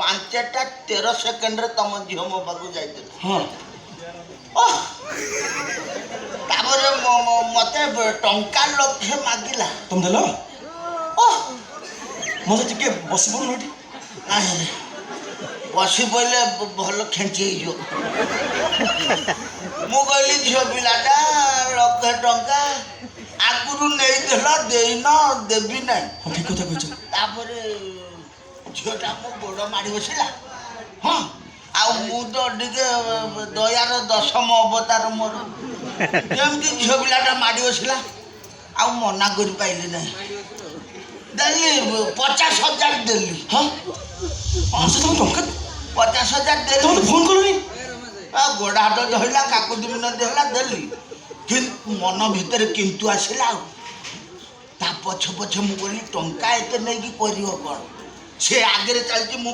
5ଟା 13 ସେକେଣ୍ଡରେ ତମ ଝିଅ ମୋ ପାଖକୁ ଯାଇଥିଲା। ହଁ ତାପରେ ମତେ ଟଙ୍କା ଲକ୍ଷେ ମାଗିଲା। ତମେ ଦେଲ? ଓହ ମତେ ଟିକେ ବସି ପଡୁନ ଏଠି। ନାହିଁ ବସି ପଇଲେ ଭଲ ଖେଞ୍ଚି ହେଇଯିବ। ମୁଁ କହିଲି ଝିଅ ପିଲାଟା ଲକ୍ଷେ ଟଙ୍କା ଆଗରୁ ନେଇଥିଲ ଦେଇନ ଦେବି ନାହିଁ। ହଁ ଠିକ କଥା କହିଛ। ତାପରେ ଝିଅଟା ମୋ ଗୋଡ଼ ମାଡ଼ି ବସିଲା। ହଁ ଆଉ ମୁଁ ତ ଟିକେ ଦୟାର ଦଶମ ଅବତାର ମୋର। ଯେମିତି ଝିଅ ପିଲାଟା ମାଡ଼ି ବସିଲା ଆଉ ମନା କରିପାରିଲି ନାହିଁ। ଦେଲି 50,000 ଦେଲି। ହଁ ମାସେ ତମ ଟଙ୍କା 50,000 ତମେ ଦେଲି। ଫୋନ କଲନି? ଗୋଡ଼ ହାତ ଧରିଲା କାକୁତି ମିନତି ହେଲା ଦେଲି। କିନ୍ତୁ ମନ ଭିତରେ କିନ୍ତୁ ଆସିଲା। ଆଉ ତା ପଛେ ପଛେ ମୁଁ କହିଲି ଟଙ୍କା ଏତେ ନେଇକି କରିବ କ'ଣ? ସେ ଆଗରେ ଚାଲିଛି ମୁଁ